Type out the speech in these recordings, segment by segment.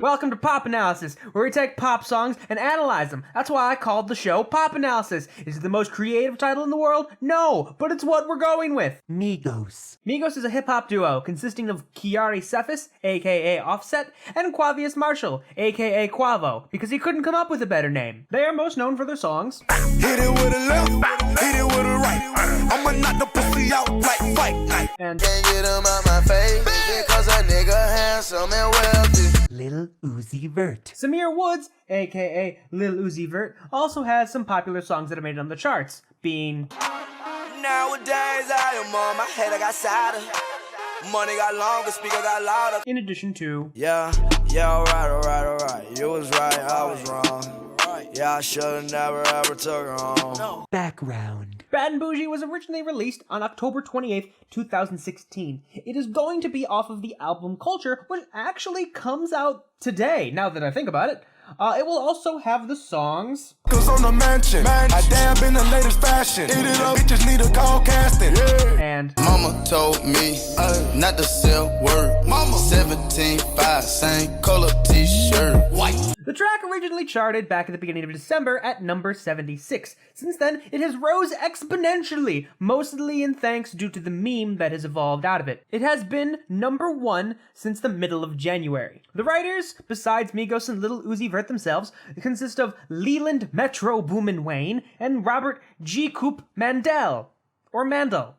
Welcome to Pop Analysis, where we take pop songs and analyze them. That's why I called the show Pop Analysis. Is it the most creative title in the world? No, but it's what we're going with. Migos. Migos is a hip-hop duo consisting of Kiari Cephas, aka Offset, and Quavius Marshall, aka Quavo, because he couldn't come up with a better name. They are most known for their songs Hit it with a left, hit it with a right. I'ma knock the pussy out like fight night. and Can't get him out my face because a nigga handsome and wealthy. Lil Uzi Vert. Samir Woods, aka Lil Uzi Vert, also has some popular songs that have made it on the charts, being Nowadays I am on my head, I got sadder. Money got longer, speaker got louder. in addition to Yeah, alright. You was right, I was wrong. Yeah, I should've never ever took her home. Background. Bad and Boujee was originally released on October 28th, 2016. It is going to be off of the album Culture, which actually comes out today, now that I think about it. It will also have the songs Cause on the mansion, I dab in the latest fashion. Eat it up, bitches need a call casting. Yeah. and Mama told me not to sell word. Mama 17.5, same color t-shirt. White. the track originally charted back at the beginning of December at number 76. Since then, it has rose exponentially, mostly in thanks due to the meme that has evolved out of it. It has been number 1 since the middle of January. The writers, besides Migos and Lil Uzi Vert themselves, consist of Leland Metro Boomin Wayne and Robert G. Coop Mandel. Or Mandel.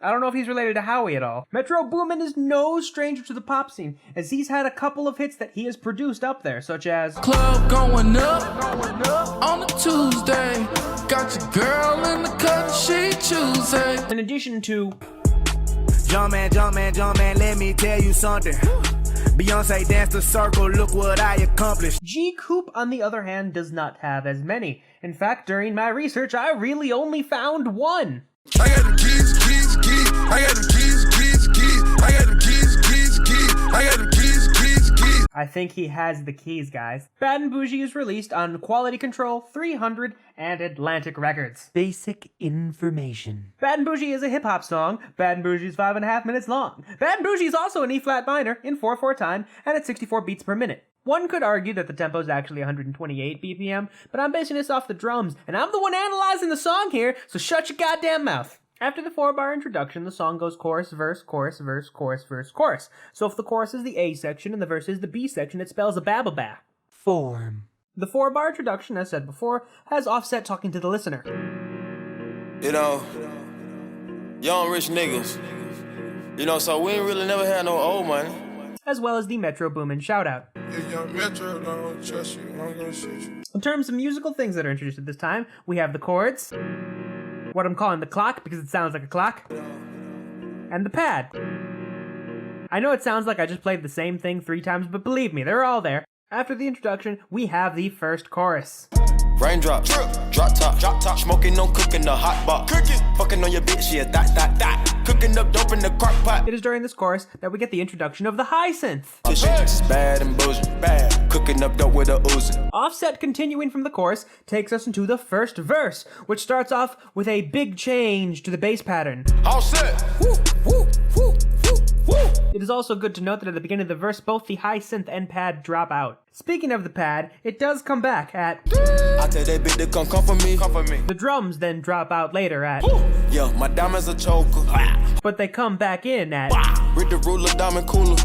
I don't know if he's related to Howie at all. Metro Boomin is no stranger to the pop scene, as he's had a couple of hits that he has produced up there, such as Club going up on a Tuesday. Got your girl in the cut, she choosing. in addition to Jump man, let me tell you something. Beyonce danced the circle, look what I accomplished. G. Coop, on the other hand, does not have as many. In fact, during my research, I really only found one. I got them keys. I got them keys. I got them keys. I got them keys. I think he has the keys, guys. Bad and Boujee is released on Quality Control, 300, and Atlantic Records. Basic information. Bad and Boujee is a hip-hop song. Bad and Boujee is 5.5 minutes long. Bad and Boujee is also an E-flat minor in 4/4 time and at 64 beats per minute. One could argue that the tempo is actually 128 BPM, but I'm basing this off the drums, and I'm the one analyzing the song here, so shut your goddamn mouth. After the 4-bar introduction, the song goes chorus, verse, chorus, verse, chorus, verse, chorus. So if the chorus is the A section and the verse is the B section, it spells a bababa. Form. The 4-bar introduction, as said before, has Offset talking to the listener. You know, young rich niggas. You know, so we ain't really never had no old money. As well as the Metro Boomin shoutout. If young Metro don't trust you, I'm gonna shoot you. In terms of musical things that are introduced at this time, we have the chords, what I'm calling the clock because it sounds like a clock, and the pad. I know it sounds like I just played the same thing 3 times, but believe me, they're all there. After the introduction, we have the first chorus. Raindrop, drop top, smoking on cooking the hot box. Fucking on your bitch, yeah, that. Cooking up dope in the crock pot. It is during this chorus that we get the introduction of the high synth. This shit is bad and Boujee, bad. Cooking up dope with a Uzi. Offset, continuing from the chorus, takes us into the first verse, which starts off with a big change to the bass pattern. All set. Woo. It is also good to note that at the beginning of the verse, both the high synth and pad drop out. Speaking of the pad, it does come back at I tell that bitch to come for me. the drums, then drop out later at Yeah, my diamonds a choker. but they come back in at With the ruler, diamond cooler.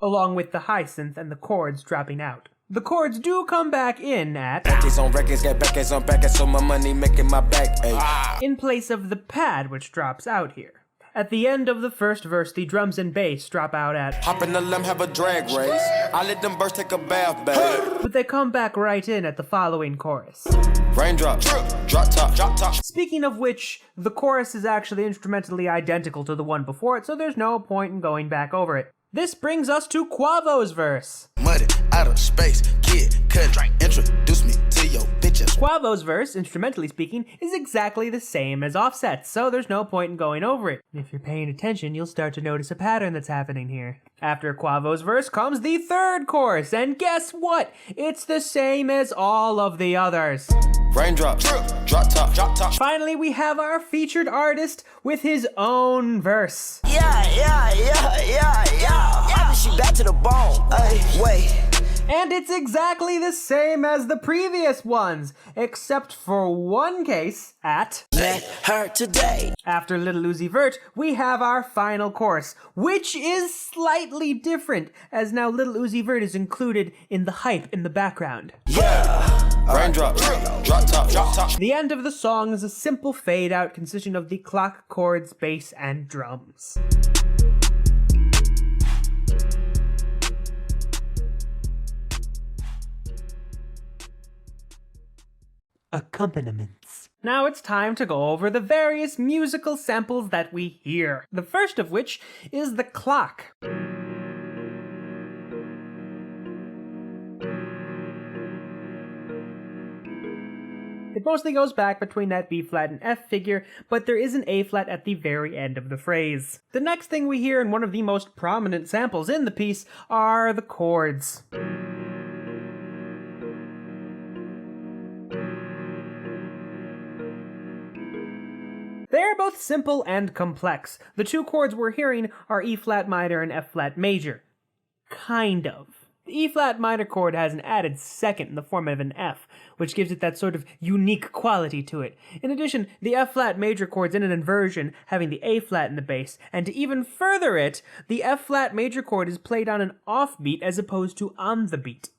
along with the high synth and the chords dropping out. The chords do come back in at Backers on records, got backers on backers, so my money making my back ache. in place of the pad, which drops out here. At the end of the first verse, the drums and bass drop out at Hop in the limb, have a drag race. I let them birds take a bath, babe. but they come back right in at the following chorus. Raindrop, drop top. Speaking of which, the chorus is actually instrumentally identical to the one before it, so there's no point in going back over it. This brings us to Quavo's verse. Muddy, out of space, kid, cut, introduce me to your bitches. Quavo's verse, instrumentally speaking, is exactly the same as Offset's, so there's no point in going over it. If you're paying attention, you'll start to notice a pattern that's happening here. After Quavo's verse comes the third chorus, and guess what? It's the same as all of the others. Raindrop, drop top. Finally, we have our featured artist with his own verse. Yeah. I be she back to the bone. Ay, wait. And it's exactly the same as the previous ones, except for one case at Met her today. After Lil Uzi Vert, we have our final chorus, which is slightly different, as now Lil Uzi Vert is included in the hype in the background. Raindrop, drop top. The end of the song is a simple fade out consisting of the clock, chords, bass, and drums. Accompaniments. Now it's time to go over the various musical samples that we hear. The first of which is the clock. It mostly goes back between that B flat and F figure, but there is an A flat at the very end of the phrase. The next thing we hear in one of the most prominent samples in the piece are the chords. They are both simple and complex. The two chords we're hearing are E flat minor and F flat major. Kind of. The E flat minor chord has an added second in the form of an F, which gives it that sort of unique quality to it. In addition, the F flat major chord's in an inversion, having the A flat in the bass, and to even further it, the F flat major chord is played on an offbeat as opposed to on the beat.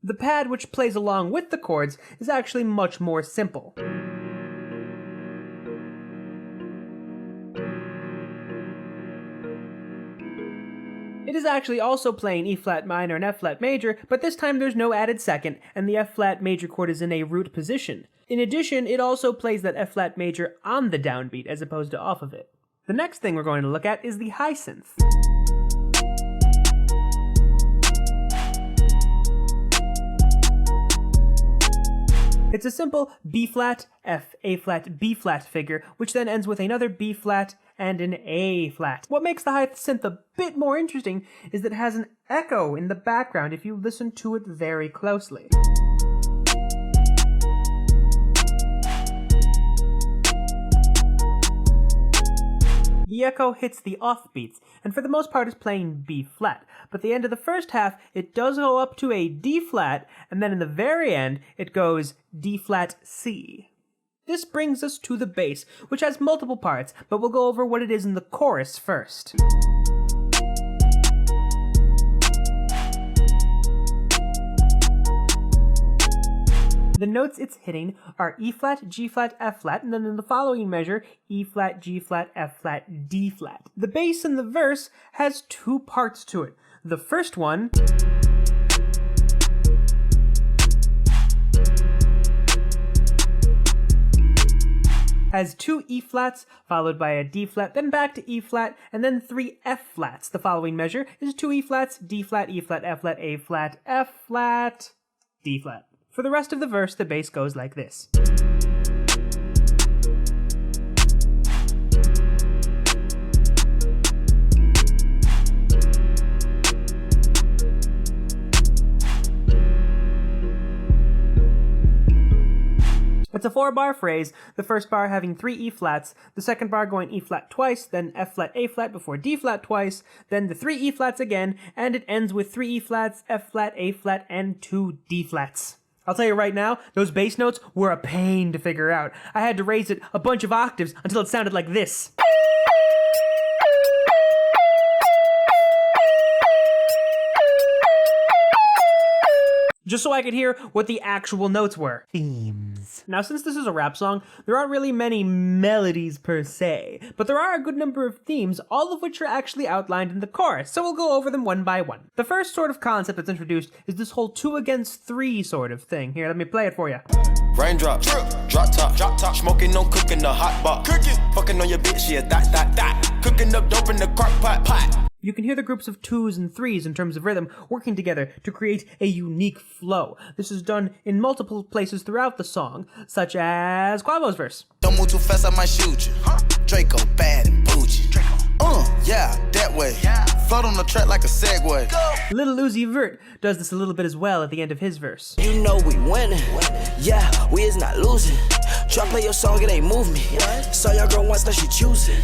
The pad which plays along with the chords is actually much more simple. It is actually also playing E flat minor and F flat major, but this time there's no added second, and the F flat major chord is in a root position. In addition, it also plays that F flat major on the downbeat as opposed to off of it. The next thing we're going to look at is the high synth. It's a simple B flat, F, A flat, B flat figure, which then ends with another B flat and an A flat. What makes the high synth a bit more interesting is that it has an echo in the background if you listen to it very closely. The echo hits the offbeats, and for the most part is playing B flat, but the end of the first half, it does go up to a D flat, and then in the very end, it goes D flat C. This brings us to the bass, which has multiple parts, but we'll go over what it is in the chorus first. The notes it's hitting are E flat, G flat, F flat, and then in the following measure, E flat, G flat, F flat, D flat. The bass in the verse has two parts to it. The first one has two E flats, followed by a D flat, then back to E flat, and then three F flats. The following measure is two E flats, D flat, E flat, F flat, A flat, F flat, D flat. For the rest of the verse, the bass goes like this. It's a 4-bar phrase, the first bar having 3 E flats, the second bar going E flat twice, then F flat, A flat before D flat twice, then the 3 E flats again, and it ends with 3 E flats, F flat, A flat, and 2 D flats. I'll tell you right now, those bass notes were a pain to figure out. I had to raise it a bunch of octaves until it sounded like this. Just so I could hear what the actual notes were. Themes. Now, since this is a rap song, there aren't really many melodies per se, but there are a good number of themes, all of which are actually outlined in the chorus, so we'll go over them one by one. The first sort of concept that's introduced is this whole 2 against 3 sort of thing. Here, let me play it for you. Raindrop, drop top, smoking on cooking the hot pot, fucking on your bitch, yeah, that, cooking up dope in the crock pot. You can hear the groups of 2s and 3s in terms of rhythm working together to create a unique flow. This is done in multiple places throughout the song, such as Quavo's verse. Don't move too fast, I might shoot you. Draco, bad and Boujee. Yeah, that way. Float on the track like a Segway. Lil Uzi Vert does this a little bit as well at the end of his verse. You know we winning. Yeah, we is not losing. Try play your song, it ain't move me. Saw your girl once, now she choosing.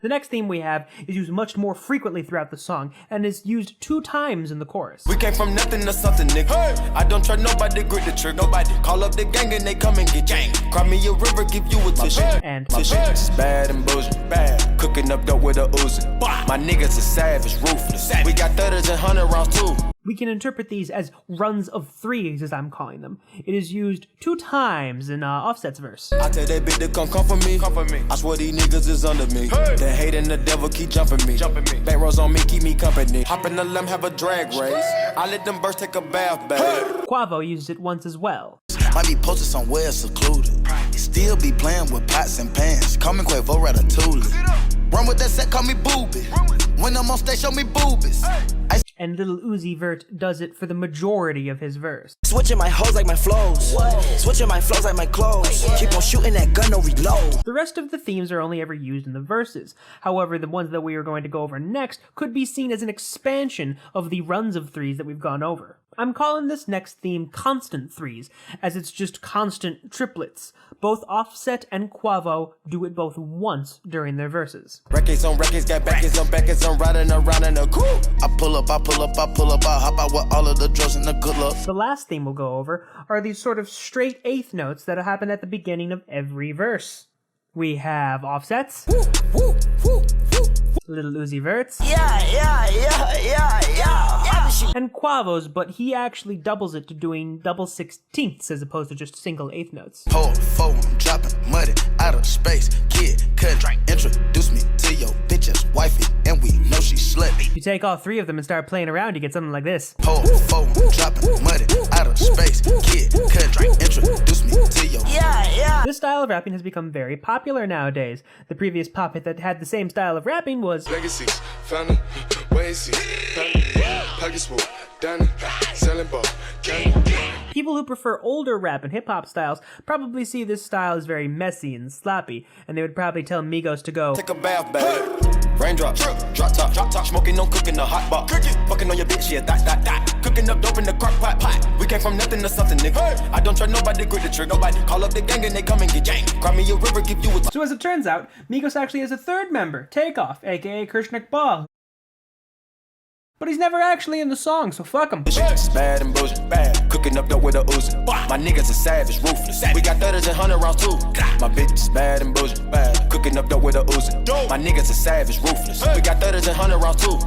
The next theme we have is used much more frequently throughout the song and is used 2 times in the chorus. We came from nothing to something, nigga. Hey. I don't try nobody, grip the trick. Nobody call up the gang and they come and get gang. Cry me a river, give you a tissue. And my bitch is bad and boujee. Bad. Cooking up dope with a Uzi. My niggas are savage, ruthless. We got 30s and 100 rounds too. We can interpret these as runs of 3s, as I'm calling them. It is used 2 times in Offset's verse. I tell that bitch to come for me. Come for me. I swear these niggas is under me. Hey. The hate and the devil keep jumping me. Back rows on me, keep me company. Hop in the limb, have a drag race. I let them birds take a bath bag. Hey. Quavo uses it once as well. Might be posted somewhere secluded. Still be playing with pots and pans. Call me Quavo Ratatouille. Run with that set, call me Boobie. When I'm on stage, show me boobies. And Lil Uzi Vert does it for the majority of his verse. Switching my hoes like my flows. Switching my flows like my clothes. Keep on shooting that gun, no reload. The rest of the themes are only ever used in the verses. However, the ones that we are going to go over next could be seen as an expansion of the runs of 3s that we've gone over. I'm calling this next theme constant 3s, as it's just constant triplets. Both Offset and Quavo do it both once during their verses. Records on records, got backers on backers, I'm riding around in a coupe. I pull up, I hop out with all of the drugs and the good luck. The last theme we'll go over are these sort of straight 8th notes that happen at the beginning of every verse. We have Offset's, Lil Uzi Vert's, and Quavo's, but he actually doubles it to doing double 16ths as opposed to just single 8th notes. Pour 4, I'm dropping muddy out of space. Kid, cut, introduce me to your bitch's wifey, and we know she slutty. If you take all 3 of them and start playing around, you get something like this. Pour 4, I'm dropping muddy out of space. Kid, cut, introduce me to your. This style of rapping has become very popular nowadays. The previous pop hit that had the same style of rapping was Legacies, found wait see, pockets full, down selling ball, People who prefer older rap and hip-hop styles probably see this style as very messy and sloppy, and they would probably tell Migos to go take a bath bag. Raindrop, drop top, smoking, no cooking, the hot box. Fucking on your bitch, yeah, that. Cooking up dope in the crock pot. We came from nothing to something, nigga. I don't try nobody, grip the trick. Nobody call up the gang and they come and get gang. Cry me a river, give you a. So as it turns out, Migos actually has a 3rd member, Takeoff, aka Krishnak Ball. But he's never actually in the song, so fuck him. Bad and boujee, bad. Cooking up dope with a Uzi. My niggas are savage, ruthless. We got 30s and 100 rounds too. My bitch is bad and boujee, bad. Cooking up dope with a Uzi. My niggas are savage, ruthless. We got 30s and 100 rounds too.